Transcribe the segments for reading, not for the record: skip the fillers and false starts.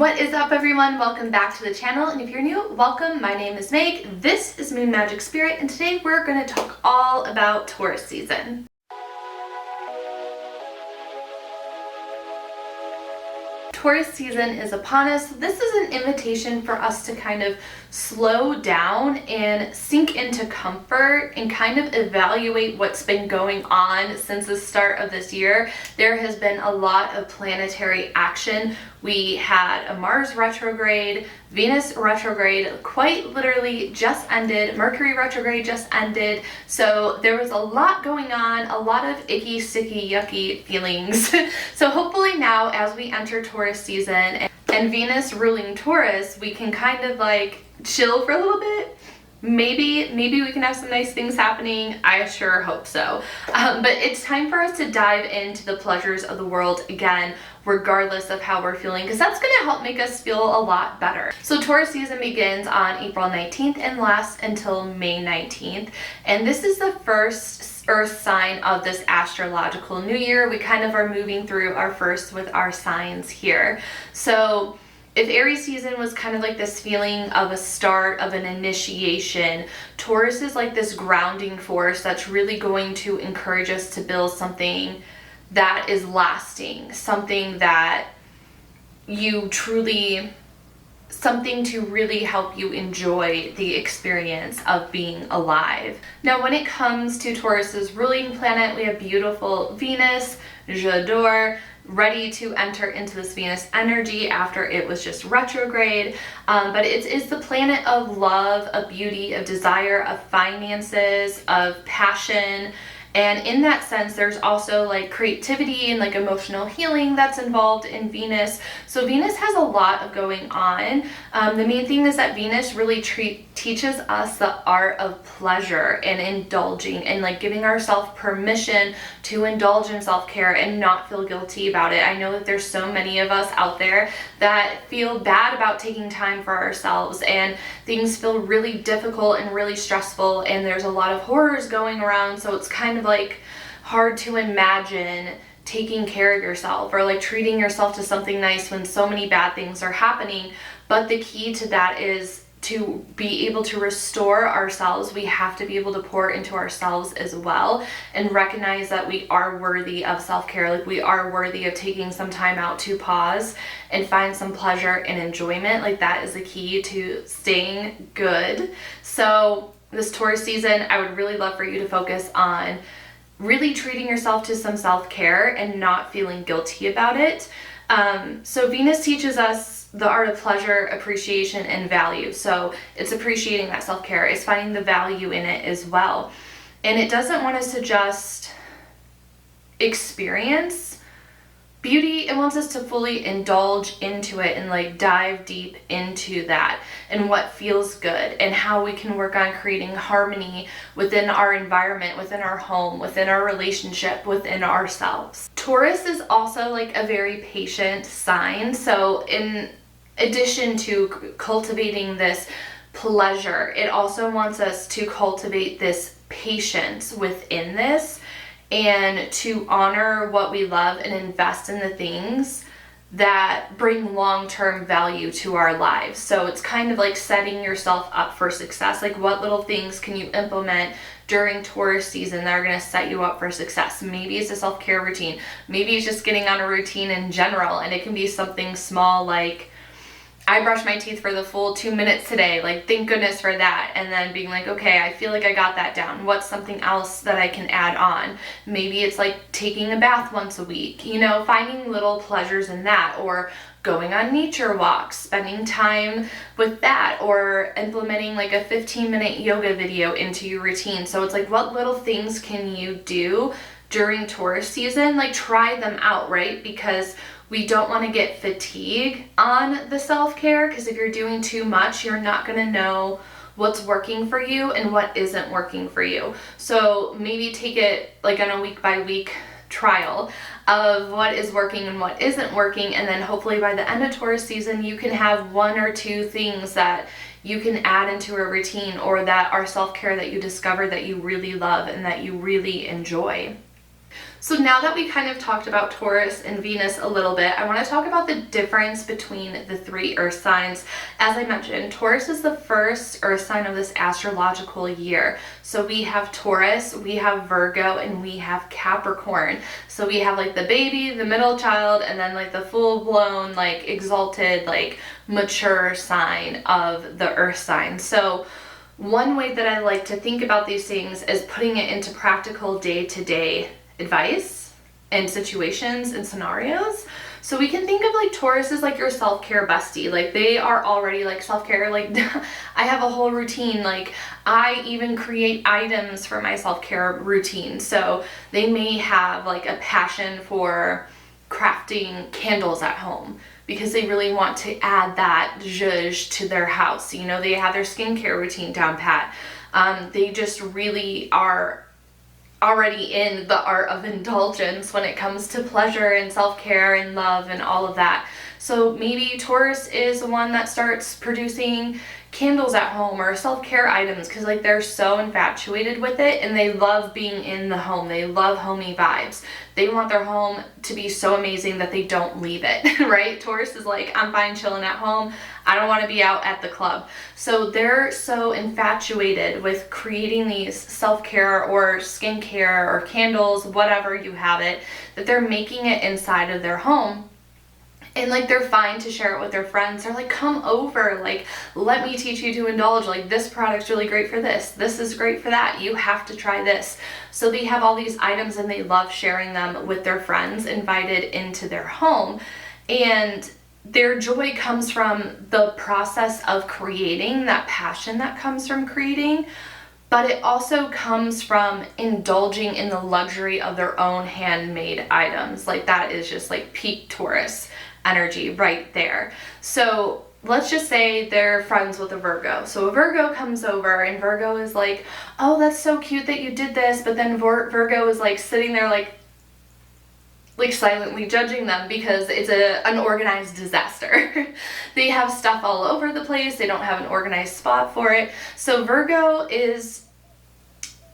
What is up, everyone? Welcome back to the channel, and if you're new, welcome. My name is Meg. This is Moon Magic Spirit, and today we're going to talk all about Taurus season. Taurus season is upon us. This is an invitation for us to kind of slow down and sink into comfort and kind of evaluate what's been going on since the start of this year. There has been a lot of planetary action. We had a Mars retrograde, Venus retrograde quite literally just ended, Mercury retrograde just ended, so there was a lot going on, a lot of icky, sticky, yucky feelings. So hopefully now as we enter Taurus season and Venus ruling Taurus, we can kind of like chill for a little bit. Maybe we can have some nice things happening. I sure hope so. But it's time for us to dive into the pleasures of the world again, regardless of how we're feeling, because that's going to help make us feel a lot better. So Taurus season begins on April 19th and lasts until May 19th. And this is the first Earth sign of this astrological new year. We kind of are moving through our first with our signs here. So if Aries season was kind of like this feeling of a start, of an initiation, Taurus is like this grounding force that's really going to encourage us to build something that is lasting, something that you truly, something to really help you enjoy the experience of being alive. Now, when it comes to Taurus's ruling planet, we have beautiful Venus, j'adore, ready to enter into this Venus energy after it was just retrograde. But it is the planet of love, of beauty, of desire, of finances, of passion. And in that sense, there's also like creativity and like emotional healing that's involved in Venus. So Venus has a lot of going on. The main thing is that Venus really teaches us the art of pleasure and indulging and like giving ourselves permission to indulge in self-care and not feel guilty about it. I know that there's so many of us out there that feel bad about taking time for ourselves, and things feel really difficult and really stressful, and there's a lot of horrors going around, so it's kind of like hard to imagine taking care of yourself or like treating yourself to something nice when so many bad things are happening. But the key to that is to be able to restore ourselves. We have to be able to pour into ourselves as well and recognize that we are worthy of self-care. Like we are worthy of taking some time out to pause and find some pleasure and enjoyment. Like that is the key to staying good. So this Taurus season, I would really love for you to focus on really treating yourself to some self-care and not feeling guilty about it. So Venus teaches us the art of pleasure, appreciation, and value. So it's appreciating that self-care. It's finding the value in it as well. And it doesn't want us to just experience beauty. It wants us to fully indulge into it and like dive deep into that and what feels good and how we can work on creating harmony within our environment, within our home, within our relationship, within ourselves. Taurus is also like a very patient sign. So in addition to cultivating this pleasure, it also wants us to cultivate this patience within this and to honor what we love and invest in the things that bring long-term value to our lives. So it's kind of like setting yourself up for success. Like what little things can you implement during Taurus season that are going to set you up for success? Maybe it's a self-care routine. Maybe it's just getting on a routine in general, and it can be something small like I brushed my teeth for the full 2 minutes today, like thank goodness for that, and then being like, okay, I feel like I got that down. What's something else that I can add on? Maybe it's like taking a bath once a week, you know, finding little pleasures in that, or going on nature walks, spending time with that, or implementing like a 15-minute yoga video into your routine. So it's like, what little things can you do during Taurus season? Like try them out, right? Because we don't want to get fatigue on the self-care, because if you're doing too much, you're not going to know what's working for you and what isn't working for you. So maybe take it like on a week-by-week trial of what is working and what isn't working, and then hopefully by the end of Taurus season, you can have 1 or 2 things that you can add into a routine or that are self-care that you discover that you really love and that you really enjoy. So now that we kind of talked about Taurus and Venus a little bit, I want to talk about the difference between the three earth signs. As I mentioned, Taurus is the first earth sign of this astrological year. So we have Taurus, we have Virgo, and we have Capricorn. So we have like the baby, the middle child, and then like the full-blown, like exalted, like mature sign of the earth sign. So one way that I like to think about these things is putting it into practical day-to-day advice and situations and scenarios. So we can think of like Taurus as like your self-care bestie. Like they are already like self-care. Like I have a whole routine. Like I even create items for my self-care routine. So they may have like a passion for crafting candles at home because they really want to add that zhuzh to their house. You know, they have their skincare routine down pat. They just really are already in the art of indulgence when it comes to pleasure and self-care and love and all of that. So maybe Taurus is the one that starts producing candles at home or self-care items because like they're so infatuated with it and they love being in the home. They love homey vibes. They want their home to be so amazing that they don't leave it, right? Taurus is like, I'm fine chilling at home. I don't want to be out at the club. So they're so infatuated with creating these self-care or skincare or candles, whatever you have it, that they're making it inside of their home. And like they're fine to share it with their friends. They're like, come over, like let me teach you to indulge. Like this product's really great for this. This is great for that. You have to try this. So they have all these items and they love sharing them with their friends invited into their home. And their joy comes from the process of creating, that passion that comes from creating. But it also comes from indulging in the luxury of their own handmade items. Like that is just like peak Taurus energy right there. So let's just say they're friends with a Virgo. So a Virgo comes over and Virgo is like, oh, that's so cute that you did this. But then Virgo is like sitting there like silently judging them because it's an unorganized disaster. They have stuff all over the place. They don't have an organized spot for it. So Virgo is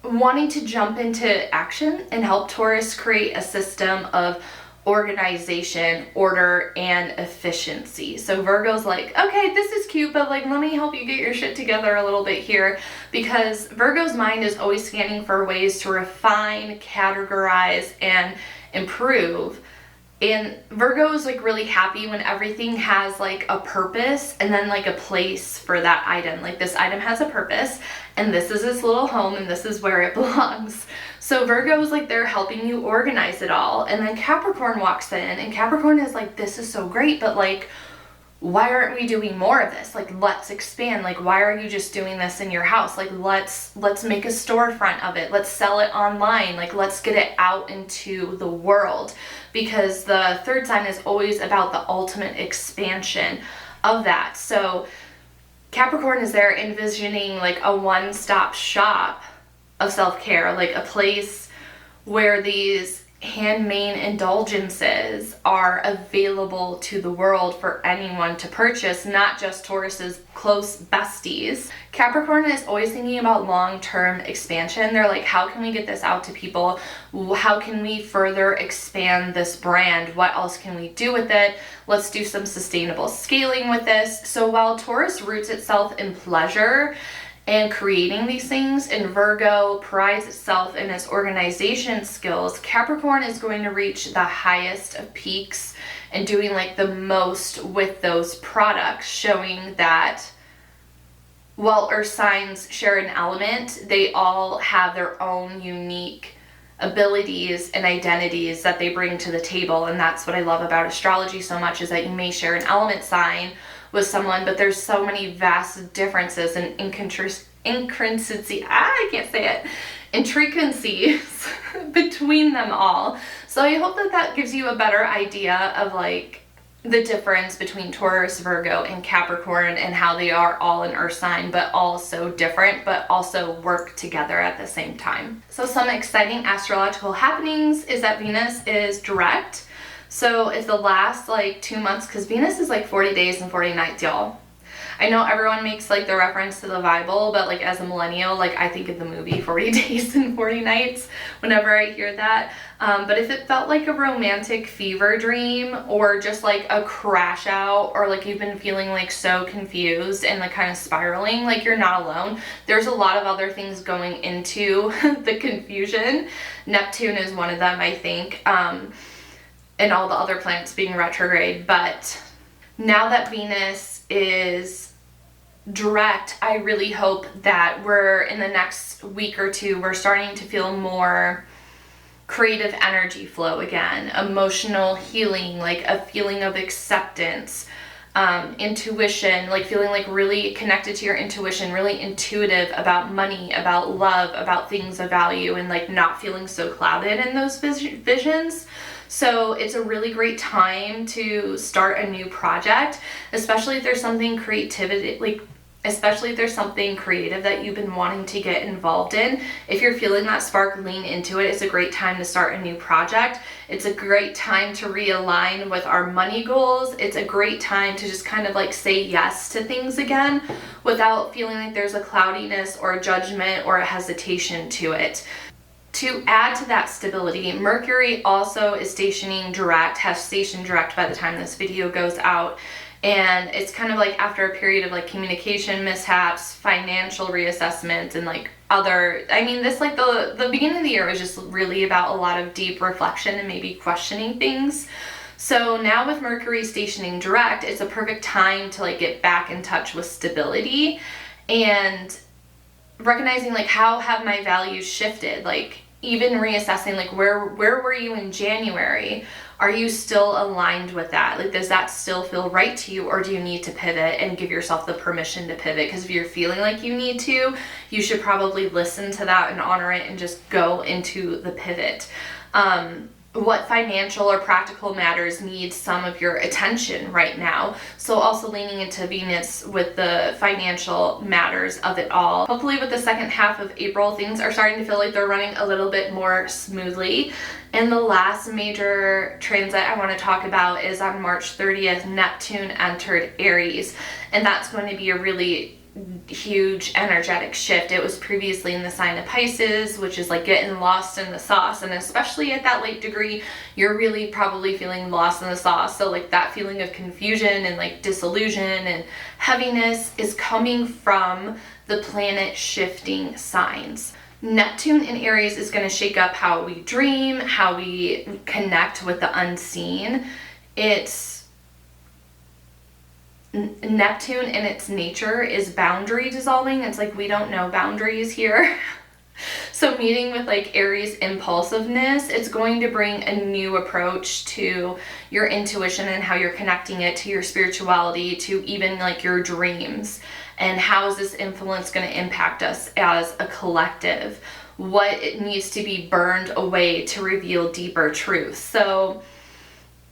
wanting to jump into action and help Taurus create a system of organization, order, and efficiency. So Virgo's like, okay, this is cute, but like, let me help you get your shit together a little bit here, because Virgo's mind is always scanning for ways to refine, categorize, and improve. And Virgo is like really happy when everything has like a purpose and then like a place for that item. Like this item has a purpose and this is its little home and this is where it belongs. So Virgo is like, they're helping you organize it all. And then Capricorn walks in and Capricorn is like, this is so great, but like, why aren't we doing more of this? Like, let's expand. Like, why are you just doing this in your house? Like, let's make a storefront of it. Let's sell it online. Like, let's get it out into the world, because the third sign is always about the ultimate expansion of that. So Capricorn is there envisioning like a one-stop shop of self-care, like a place where these handmade indulgences are available to the world for anyone to purchase, not just Taurus's close besties. Capricorn is always thinking about long-term expansion. They're like, how can we get this out to people? How can we further expand this brand? What else can we do with it? Let's do some sustainable scaling with this. So while Taurus roots itself in pleasure and creating these things, and Virgo prides itself in its organization skills, Capricorn is going to reach the highest of peaks and doing like the most with those products, showing that while earth signs share an element, they all have their own unique abilities and identities that they bring to the table. And that's what I love about astrology so much, is that you may share an element sign with someone, but there's so many vast differences and intricacies between them all. So I hope that that gives you a better idea of like the difference between Taurus, Virgo, and Capricorn, and how they are all an earth sign, but all so different, but also work together at the same time. So some exciting astrological happenings is that Venus is direct. So if the last like 2 months, because Venus is like 40 days and 40 nights, y'all. I know everyone makes like the reference to the Bible, but like as a millennial, like I think of the movie 40 Days and 40 Nights whenever I hear that. But if it felt like a romantic fever dream or just like a crash out, or like you've been feeling like so confused and like kind of spiraling, like you're not alone. There's a lot of other things going into the confusion. Neptune is one of them, I think, and all the other planets being retrograde. But now that Venus is direct, I really hope that we're in the next week or two, we're starting to feel more creative energy flow again, emotional healing, like a feeling of acceptance, intuition, like feeling like really connected to your intuition, really intuitive about money, about love, about things of value, and like not feeling so clouded in those visions. So it's a really great time to start a new project, especially if there's something especially if there's something creative that you've been wanting to get involved in. If you're feeling that spark, lean into it. It's a great time to start a new project. It's a great time to realign with our money goals. It's a great time to just kind of like say yes to things again without feeling like there's a cloudiness or a judgment or a hesitation to it. To add to that stability, Mercury also is has stationed direct by the time this video goes out. And it's kind of like after a period of like communication mishaps, financial reassessment, and like this like the beginning of the year was just really about a lot of deep reflection and maybe questioning things. So now with Mercury stationing direct, it's a perfect time to like get back in touch with stability and recognizing like how have my values shifted, like even reassessing like where were you in January? Are you still aligned with that? Like, does that still feel right to you, or do you need to pivot and give yourself the permission to pivot? Because if you're feeling like you need to, you should probably listen to that and honor it and just go into the pivot. What financial or practical matters need some of your attention right now. So also leaning into Venus with the financial matters of it all. Hopefully with the second half of April, things are starting to feel like they're running a little bit more smoothly. And the last major transit I want to talk about is on March 30th, Neptune entered Aries. And that's going to be a really huge energetic shift. It was previously in the sign of Pisces, which is like getting lost in the sauce, and especially at that late degree, you're really probably feeling lost in the sauce. So like that feeling of confusion and like disillusion and heaviness is coming from the planet shifting signs. Neptune in Aries is going to shake up how we dream, how we connect with the unseen. Neptune in its nature is boundary dissolving. It's like we don't know boundaries here. So meeting with like Aries impulsiveness, it's going to bring a new approach to your intuition and how you're connecting it to your spirituality, to even like your dreams. And how is this influence going to impact us as a collective? What it needs to be burned away to reveal deeper truth. So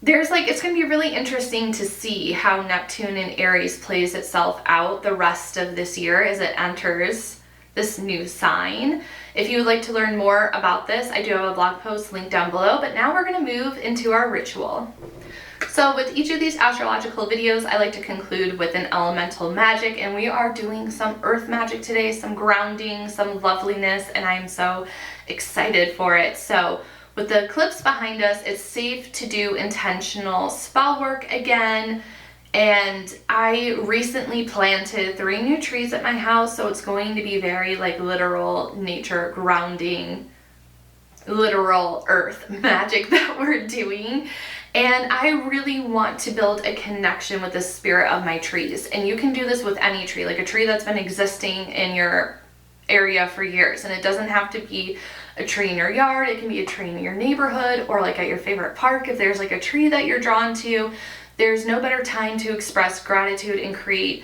it's going to be really interesting to see how Neptune in Aries plays itself out the rest of this year as it enters this new sign. If you would like to learn more about this, I do have a blog post linked down below, but now we're going to move into our ritual. So with each of these astrological videos, I like to conclude with an elemental magic, and we are doing some earth magic today, some grounding, some loveliness, and I am so excited for it. So with the eclipse behind us, it's safe to do intentional spell work again. And I recently planted 3 new trees at my house, so it's going to be very like literal nature grounding, literal earth magic that we're doing. And I really want to build a connection with the spirit of my trees. And you can do this with any tree, like a tree that's been existing in your area for years. And it doesn't have to be a tree in your yard. It can be a tree in your neighborhood or like at your favorite park. If there's like a tree that you're drawn to, there's no better time to express gratitude and create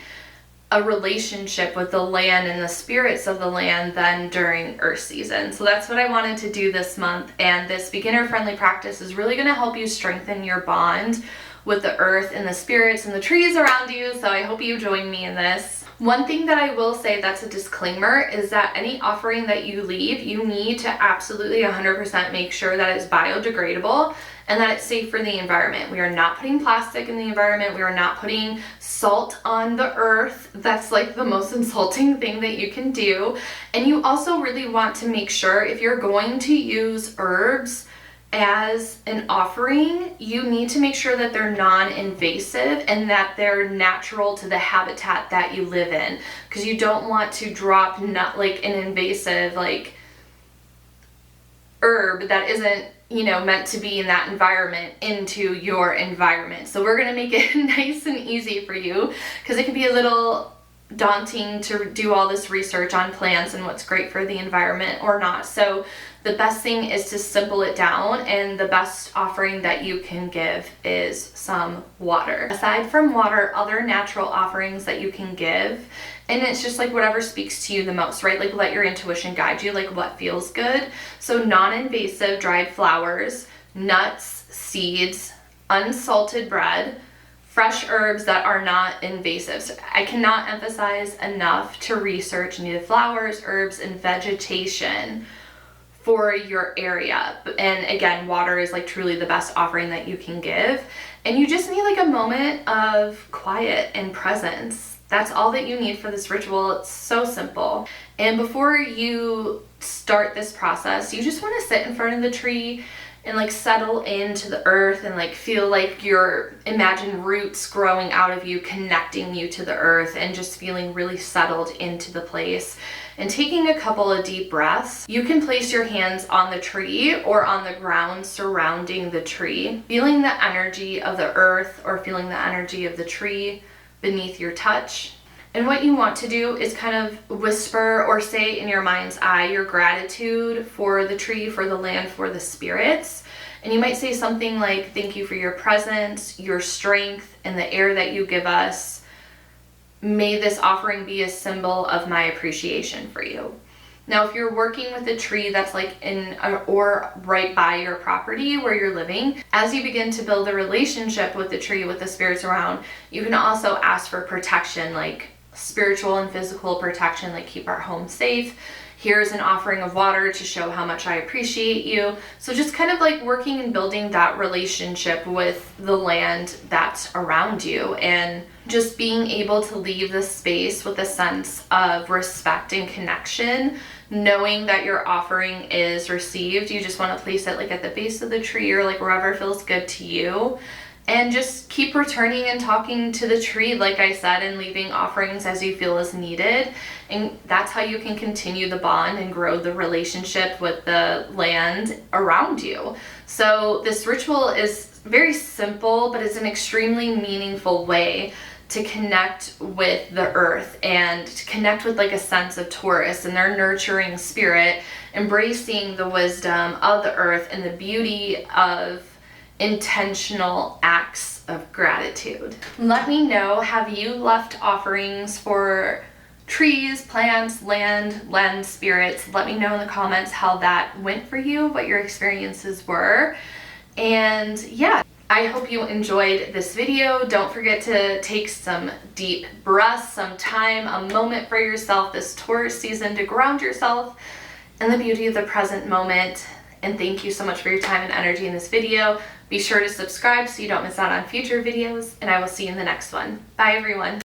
a relationship with the land and the spirits of the land than during Earth season. So that's what I wanted to do this month. And this beginner-friendly practice is really going to help you strengthen your bond with the earth and the spirits and the trees around you. So I hope you join me in this. One thing that I will say that's a disclaimer is that any offering that you leave, you need to absolutely 100% make sure that it's biodegradable and that it's safe for the environment. We are not putting plastic in the environment. We are not putting salt on the earth. That's like the most insulting thing that you can do. And you also really want to make sure if you're going to use herbs as an offering, you need to make sure that they're non-invasive and that they're natural to the habitat that you live in, because you don't want to drop not like an invasive like herb that isn't, you know, meant to be in that environment into your environment. So we're going to make it nice and easy for you, because it can be a little daunting to do all this research on plants and what's great for the environment or not. So the best thing is to simple it down, and the best offering that you can give is some water. Aside from water, other natural offerings that you can give, and it's just like whatever speaks to you the most, right? Like let your intuition guide you, like what feels good. So non-invasive dried flowers, nuts, seeds, unsalted bread, fresh herbs that are not invasive. So I cannot emphasize enough to research native flowers, herbs, and vegetation for your area. And again, water is like truly the best offering that you can give. And you just need like a moment of quiet and presence. That's all that you need for this ritual. It's so simple. And before you start this process, you just want to sit in front of the tree and like settle into the earth and like feel like your imagine roots growing out of you, connecting you to the earth, and just feeling really settled into the place. And taking a couple of deep breaths, you can place your hands on the tree or on the ground surrounding the tree, feeling the energy of the earth or feeling the energy of the tree beneath your touch. And what you want to do is kind of whisper or say in your mind's eye your gratitude for the tree, for the land, for the spirits. And you might say something like, thank you for your presence, your strength, and the air that you give us. May this offering be a symbol of my appreciation for you. Now, if you're working with a tree that's like in or right by your property where you're living, as you begin to build a relationship with the tree, with the spirits around, you can also ask for protection, like spiritual and physical protection, like keep our home safe. Here's an offering of water to show how much I appreciate you. So just kind of like working and building that relationship with the land that's around you, and just being able to leave the space with a sense of respect and connection, knowing that your offering is received. You just want to place it like at the base of the tree or like wherever feels good to you. And just keep returning and talking to the tree, like I said, and leaving offerings as you feel is needed. And that's how you can continue the bond and grow the relationship with the land around you. So this ritual is very simple, but it's an extremely meaningful way to connect with the earth and to connect with like a sense of Taurus and their nurturing spirit, embracing the wisdom of the earth and the beauty of intentional acts of gratitude. Let me know, have you left offerings for trees, plants, land spirits? Let me know in the comments how that went for you, what your experiences were. And yeah, I hope you enjoyed this video. Don't forget to take some deep breaths, some time, a moment for yourself this Taurus season to ground yourself in the beauty of the present moment. And thank you so much for your time and energy in this video. Be sure to subscribe so you don't miss out on future videos, and I will see you in the next one. Bye everyone.